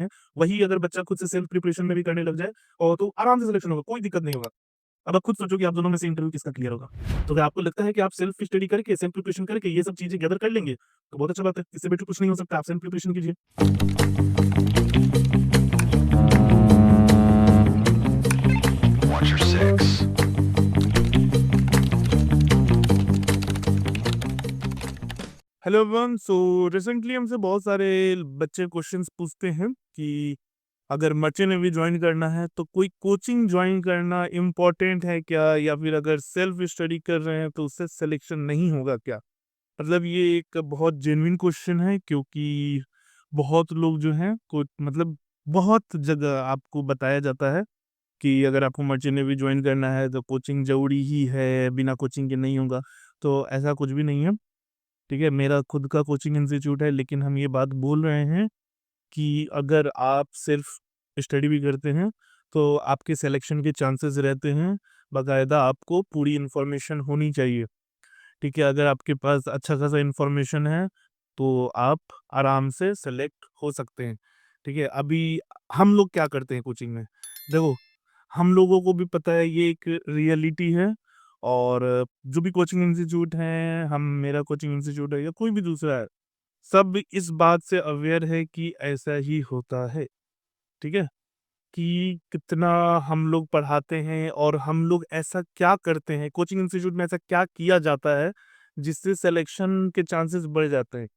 हैं, वही अगर बच्चा खुद से सेल्फ प्रिपरेशन में भी करने लग जाए और तो आराम से सिलेक्शन होगा, कोई दिक्कत नहीं होगा। अब आप खुद सोचो कि आप दोनों में से इंटरव्यू किसका क्लियर होगा। तो अगर आपको लगता है कि आप सेल्फ स्टडी करके, सेल्फ प्रिपरेशन करके ये सब चीज़ें गैदर कर लेंगे, तो बहुत अच्छा बात है। इससे बेटर कुछ नहीं हो सकता, आप सेल्फ प्रिपरेशन कीजिए। Watch your six. Hello everyone, so recently हमसे बहुत सारे बच्चे क्वेश्चंस पूछते हैं कि अगर मर्चेंट नेवी ज्वाइन करना है तो कोई कोचिंग ज्वाइन करना इम्पोर्टेंट है क्या, या फिर अगर सेल्फ स्टडी कर रहे हैं तो उससे सिलेक्शन नहीं होगा क्या। मतलब ये एक बहुत जेन्युइन क्वेश्चन है, क्योंकि बहुत लोग जो हैं को मतलब बहुत जगह आपको बताया जाता है कि अगर आपको मर्चेंट नेवी ज्वाइन करना है तो कोचिंग ज़रूरी ही है, बिना कोचिंग के नहीं होगा। तो ऐसा कुछ भी नहीं है, ठीक है। मेरा खुद का कोचिंग इंस्टीट्यूट है, लेकिन हम ये बात बोल रहे हैं कि अगर आप सिर्फ स्टडी भी करते हैं तो आपके सिलेक्शन के चांसेस रहते हैं। बाकायदा आपको पूरी इन्फॉर्मेशन होनी चाहिए, ठीक है। अगर आपके पास अच्छा खासा इन्फॉर्मेशन है तो आप आराम से सेलेक्ट हो सकते हैं, ठीक है। अभी हम लोग क्या करते हैं कोचिंग में, देखो, हम लोगों को भी पता है ये एक रियलिटी है। और जो भी कोचिंग इंस्टीट्यूट है, हम मेरा कोचिंग इंस्टीट्यूट है या कोई भी दूसरा है, सब इस बात से अवेयर है कि ऐसा ही होता है, ठीक है। कि कितना हम लोग पढ़ाते हैं और हम लोग ऐसा क्या करते हैं, कोचिंग इंस्टीट्यूट में ऐसा क्या किया जाता है जिससे सिलेक्शन के चांसेस बढ़ जाते हैं।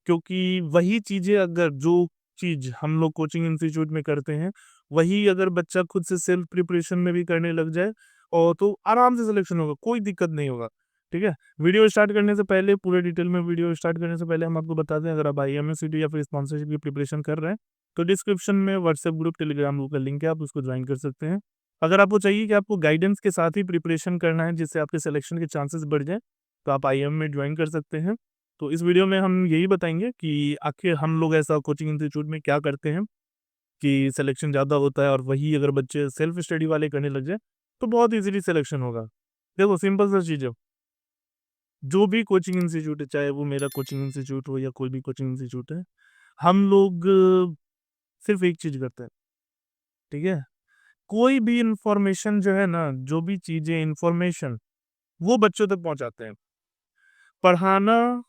क्योंकि वही चीज़ें, अगर जो चीज़ हम लोग कोचिंग इंस्टीट्यूट में करते हैं, वही अगर बच्चा खुद से सेल्फ प्रिपरेशन में भी करने लग जाए और तो आराम से सिलेक्शन होगा, कोई दिक्कत नहीं होगा, ठीक है। वीडियो स्टार्ट करने से पहले, पूरे डिटेल में वीडियो स्टार्ट करने से पहले हम आपको बता दें, अगर आप आईएमएस-सीटी या फिर स्पॉन्सरशिप की प्रिपरेशन कर रहे हैं, तो डिस्क्रिप्शन में व्हाट्सएप ग्रुप, टेलीग्राम ग्रुप का लिंक है, आप उसको ज्वाइन कर सकते हैं। अगर आपको चाहिए कि आपको गाइडेंस के साथ ही प्रिपरेशन करना है जिससे आपके सिलेक्शन के चांसेस बढ़ जाएँ, तो आप आईएम में ज्वाइन कर सकते हैं। तो इस वीडियो में हम यही बताएँगे कि आखिर हम लोग ऐसा कोचिंग इंस्टीट्यूट में क्या करते हैं कि सिलेक्शन ज़्यादा होता है, और वही अगर बच्चे सेल्फ स्टडी वाले करने लग जाएँ, तो बहुत ईज़िली सिलेक्शन होगा। देखो, सिंपल सा चीज़ है, जो भी कोचिंग इंस्टीट्यूट है, चाहे वो मेरा कोचिंग इंस्टीट्यूट हो या कोई भी कोचिंग इंस्टीट्यूट है, हम लोग सिर्फ़ एक चीज़ करते हैं, ठीक है? कोई भी इन्फॉर्मेशन जो है ना, जो भी चीज़ें इन्फॉर्मेशन, वो बच्चों तक पहुँचाते हैं। पढ़ाना,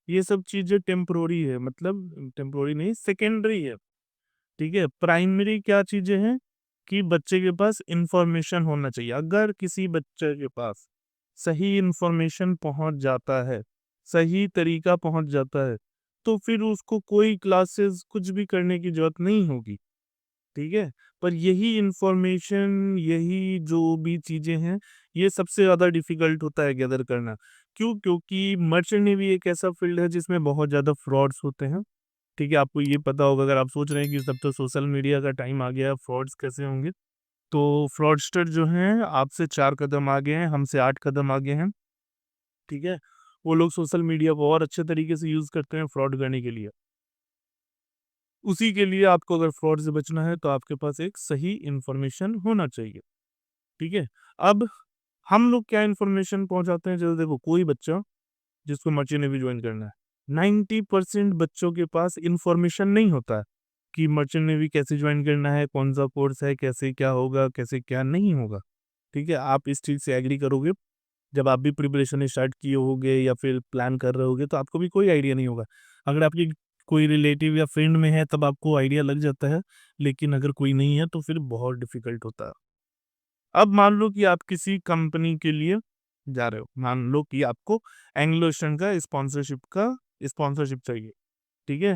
ये सब चीज़ें टेम्परेरी है, मतलब टेम्परेरी नहीं, सेकेंडरी है, ठीक है। प्राइमरी क्या चीज़ें हैं कि बच्चे के पास इन्फॉर्मेशन होना चाहिए। अगर किसी बच्चे के पास सही इन्फॉर्मेशन पहुँच जाता है, सही तरीका पहुँच जाता है, तो फिर उसको कोई क्लासेस कुछ भी करने की ज़रूरत नहीं होगी, ठीक है। पर यही इन्फॉर्मेशन, यही जो भी चीज़ें हैं, ये सबसे ज़्यादा डिफ़िकल्ट होता है गैदर करना। क्यों? क्योंकि मर्चेंट नेवी एक ऐसा फ़ील्ड है जिसमें बहुत ज़्यादा फ्रॉड्स होते हैं, ठीक है। आपको ये पता होगा, अगर आप सोच रहे हैं कि तब तो सोशल मीडिया का टाइम आ गया है, फ्रॉड्स कैसे होंगे? तो फ्रॉडस्टर जो हैं आपसे 4 कदम आगे हैं, हमसे 8 कदम आगे हैं, ठीक है। वो लोग सोशल मीडिया को और अच्छे तरीके से यूज़ करते हैं फ्रॉड करने के लिए। उसी के लिए आपको अगर फ्रॉड से बचना है तो आपके पास एक सही इन्फॉर्मेशन होना चाहिए, ठीक है। अब हम लोग क्या इन्फॉर्मेशन पहुँचाते हैं, जैसे देखो, कोई बच्चा जिसको मर्चेंट नेवी जॉइन करना है, 90% बच्चों के पास इन्फॉर्मेशन नहीं होता है कि मर्चेंट नेवी कैसे जॉइन करना है, कौन-सा कोर्स है, कैसे क्या होगा, कैसे क्या नहीं होगा, ठीक है। आप इस चीज़ से एग्री करोगे, जब आप भी प्रिपरेशन स्टार्ट किए होगे या फिर प्लान कर रहे होगे, तो आपको भी कोई आइडिया नहीं होगा। अगर आपकी कोई रिलेटिव या फ्रेंड में है, तब आपको आइडिया लग जाता है, लेकिन अगर कोई नहीं है, तो फिर बहुत डिफ़िकल्ट होता है। अब मान लो कि आप किसी कंपनी के लिए जा रहे हो, मान लो कि आपको एंग्लो ईस्टर्न का स्पॉन्सरशिप चाहिए, ठीक है?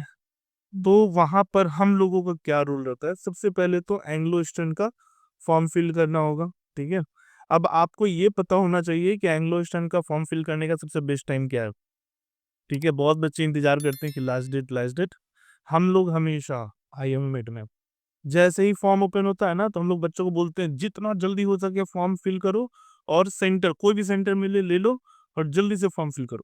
तो वहाँ पर हम लोगों का क्या रूल रहता है, सबसे पहले तो एंग्लो ईस्टर्न का फॉर्म फिल करना होगा, ठीक है? अब आपको ये पता होना चाहिए कि एंग्लो ईस्टर्न का फॉर्म फिल करने का सबसे बेस्ट टाइम क्या है, ठीक है? बहुत बच्चे इंतज़ार करते हैं कि लास्ट डेट, लास्ट डेट। हम लोग हमेशा आईएमएमेट में जैसे ही फॉर्म ओपन होता है ना, तो हम लोग बच्चों को बोलते हैं जितना जल्दी हो सके फॉर्म फिल करो, और सेंटर, कोई भी सेंटर मिले ले लो, और जल्दी से फॉर्म फिल करो।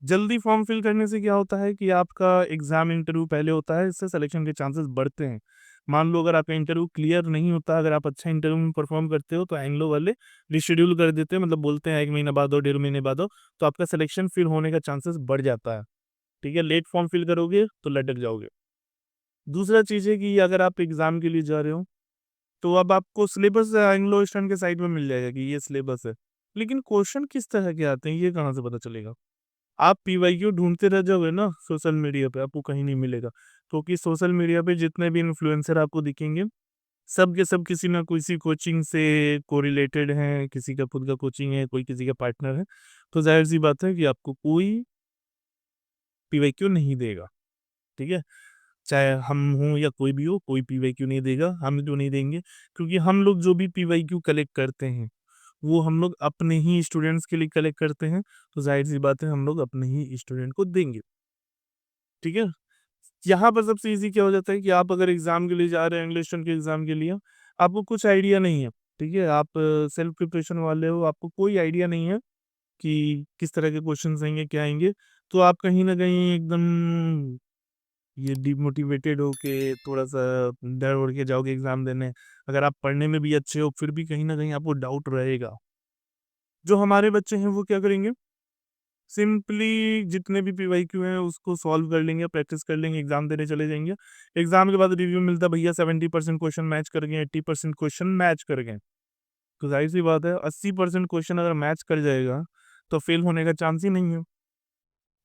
जल्दी फॉर्म फिल करने से क्या होता है कि आपका एग्ज़ाम, इंटरव्यू पहले होता है, इससे सिलेक्शन के चांसेस बढ़ते हैं। मान लो अगर आपका इंटरव्यू क्लियर नहीं होता, अगर आप अच्छा इंटरव्यू में परफ़ॉर्म करते हो, तो एंग्लो वाले रिशेड्यूल कर देते हैं, मतलब बोलते हैं 1 महीना बाद आओ, डेढ़ महीने बाद आओ, तो आपका सिलेक्शन फिर होने का चांसेस बढ़ जाता है, ठीक है। लेट फॉर्म फिल करोगे तो लटक जाओगे। दूसरा चीज़ है कि अगर आप एग्ज़ाम के लिए जा रहे हो, तो अब आपको सिलेबस एंग्लो ईस्टर्न के साइड में मिल जाएगा कि ये सिलेबस है। लेकिन क्वेश्चन किस तरह के आते हैं, ये कहाँ से पता चलेगा? आप पीवाईक्यू ढूँढते रह जाओगे ना सोशल मीडिया पे, आपको कहीं नहीं मिलेगा। क्योंकि सोशल मीडिया पे जितने भी इन्फ्लुएंसर आपको दिखेंगे, सब के सब किसी ना किसी कोचिंग से कोरिलेटेड हैं, किसी का खुद का कोचिंग है, कोई किसी का पार्टनर है। तो ज़ाहिर-सी बात है कि आपको कोई पीवाईक्यू नहीं देगा, ठीक है? चाहे हम हों या कोई भी हो, कोई पीवाईक्यू नहीं देगा, हम क्यों नहीं देंगे? क्योंकि हम लोग जो भी पीवाईक्यू कलेक्ट करते हैं, वो हम लोग अपने ही स्टूडेंट्स के लिए कलेक्ट करते हैं, तो ज़ाहिर-सी बात है हम लोग अपने ही स्टूडेंट को देंगे, ठीक है? यहाँ पर सबसे ईज़ी क्या हो जाता है कि आप अगर एग्ज़ाम के लिए जा रहे हैं, इंग्लिश टर्म के एग्ज़ाम के लिए, आपको कुछ आइडिया नहीं है, ठीक है? आप सेल्फ प्रिपरेशन वाले हो, आपको कोई आइडिया नहीं है कि किस तरह के क्वेश्चन्स आएँगे, क्या आएँगे, तो आप कहीं न कहीं एकदम ये डिमोटिवेटेड होके थोड़ा-सा डर ओढ़ के जाओगे एग्ज़ाम देने। अगर आप पढ़ने में भी अच्छे हो, फिर भी कहीं न कहीं आपको डाउट रहेगा। जो हमारे बच्चे हैं, वो क्या करेंगे, सिंपली जितने भी पीवाईक्यू हैं, उसको सॉल्व कर लेंगे, प्रैक्टिस कर लेंगे, एग्ज़ाम देने चले जाएँगे। एग्ज़ाम के बाद रिव्यू मिलता है, भैया 70% क्वेश्चन मैच कर गए, 80% क्वेश्चन मैच कर गए। तो ज़ाहिर-सी बात है, 80% क्वेश्चन अगर मैच कर जाएगा, तो फेल होने का चांस ही नहीं है।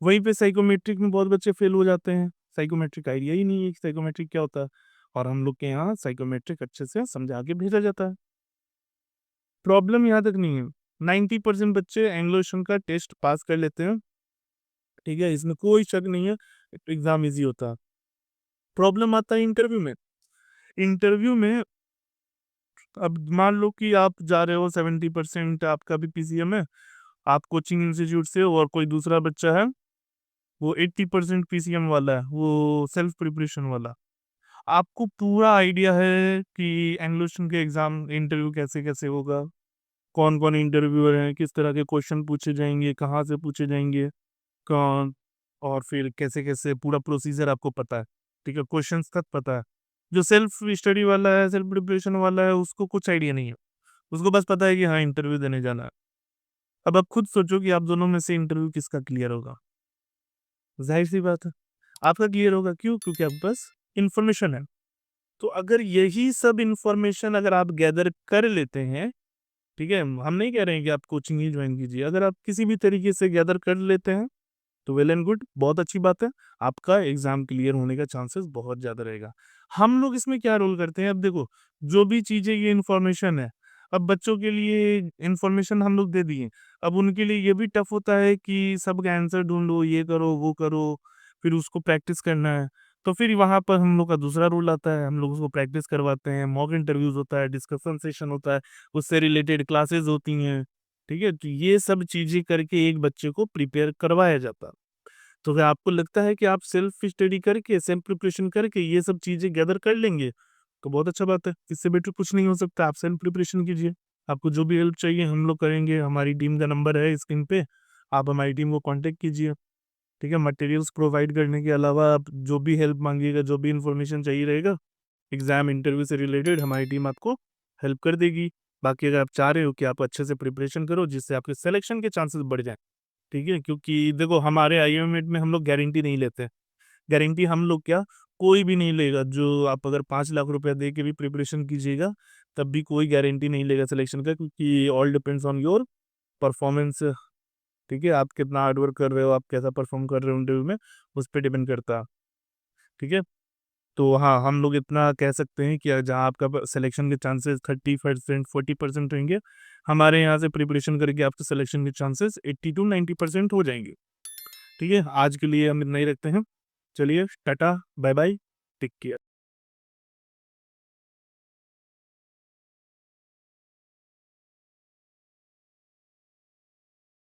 वहीं पे साइकोमेट्रिक में बहुत बच्चे फेल हो जाते हैं। साइकोमेट्रिक आइडिया ही नहीं है कि साइकोमेट्रिक क्या होता है, और हम लोग के यहाँ साइकोमेट्रिक अच्छे से समझा के भेजा जाता है। प्रॉब्लम यहाँ तक नहीं है, 90% बच्चे एंग्लो एशियन का टेस्ट पास कर लेते हैं, ठीक है? इसमें कोई शक नहीं है, एग्ज़ाम ईज़ी होता है। प्रॉब्लम आता है इंटरव्यू में। इंटरव्यू में अब मान लो कि आप जा रहे हो, 70% आपका भी पीसीएम है, आप कोचिंग इंस्टीट्यूट से हो, और कोई दूसरा बच्चा है, वो 80% पीसीएम वाला है, वो सेल्फ प्रिपरेशन वाला। आपको पूरा आइडिया है कि एंग्लो के एग्ज़ाम इंटरव्यू कैसे-कैसे होगा, कौन-कौन इंटरव्यूअर हैं, किस तरह के क्वेश्चन पूछे जाएँगे, कहाँ से पूछे जाएँगे, कौन और फिर कैसे-कैसे पूरा प्रोसीजर आपको पता है, ठीक है? क्वेश्चंस तक पता है। जो सेल्फ स्टडी वाला है, सेल्फ प्रिपरेशन वाला है, उसको कुछ आइडिया नहीं है। उसको बस पता है कि हाँ, इंटरव्यू देने जाना है। अब आप खुद सोचो कि आप दोनों में से इंटरव्यू किसका क्लियर होगा? ज़ाहिर-सी बात है, आपका क्लियर होगा, क्यों? क्योंकि आपके पास इन्फॉर्मेशन है। तो अगर यही सब इन्फॉर्मेशन अगर आप गैदर कर लेते हैं, ठीक है? हम नहीं कह रहे हैं कि आप कोचिंग ही जॉइन कीजिए। अगर आप किसी भी तरीके से गैदर कर लेते हैं, तो वेल एंड गुड, बहुत अच्छी बात है। आपका एग्ज़ाम क्लियर होने का चांसेस बहुत ज़्यादा रहेगा। हम लोग इसमें क्या रोल करते हैं, अब देखो, जो भी चीज़ें ये इन्फॉर्मेशन है, अब बच्चों के लिए इन्फॉर्मेशन हम लोग दे दिए। अब उनके लिए ये भी टफ़ होता है कि सबका आंसर ढूँढो, ये करो, वो करो, फिर उसको प्रैक्टिस करना है। तो फिर वहाँ पर हम लोग का दूसरा रोल आता है, हम लोग उसको प्रैक्टिस करवाते हैं, मॉक इंटरव्यूज़ होता है, डिस्कशन सेशन होता है, उससे रिलेटेड क्लासेस होती हैं, ठीक है? तो ये सब चीज़ें करके एक बच्चे को प्रिपेयर करवाया जाता है। तो अगर आपको लगता है कि आप सेल्फ स्टडी करके, सेल्फ प्रिपरेशन करके ये सब चीज़ें गैदर कर लेंगे, तो बहुत अच्छा बात है। इससे बेटर कुछ नहीं हो सकता, आप सेल्फ प्रिपरेशन कीजिए। आपको जो भी हेल्प चाहिए हम लोग करेंगे, हमारी टीम का नंबर है स्क्रीन पे, आप हमारी टीम को कॉन्टैक्ट कीजिए, ठीक है? मटेरियल्स प्रोवाइड करने के अलावा आप जो भी हेल्प माँगिएगा, जो भी इन्फॉर्मेशन चाहिए रहेगा, एग्ज़ाम, इंटरव्यू से रिलेटेड हमारी टीम आपको हेल्प कर देगी। बाकी अगर आप चाह रहे हो कि आप अच्छे से प्रिपरेशन करो, जिससे आपके सिलेक्शन के चांसेस बढ़ जाएँ, ठीक है? क्योंकि देखो, हमारे आईएमएड में हम लोग गारंटी नहीं लेते। गारंटी हम लोग क्या, कोई भी नहीं लेगा। जो आप अगर 5 लाख रुपया दे के भी प्रिपरेशन कीजिएगा, तब भी कोई गारंटी नहीं लेगा सिलेक्शन का, क्योंकि all depends on your performance, ठीक है? आप कितना हार्ड वर्क कर रहे हो, आप कैसा परफॉर्म कर रहे हो इंटरव्यू में, उस पे डिपेंड करता है, ठीक है? तो हाँ, हम लोग इतना कह सकते हैं कि जहाँ आपका प सिलेक्शन के चांसेस 30% 40% रहेंगे, हमारे यहाँ से प्रिपरेशन करके आपके सिलेक्शन के चांसेस 80 टू 90% हो जाएँगे। ठीक है? आज के लिए हम इतना ही रखते हैं। चलिए टाटा, बाय-बाय, टेक केयर।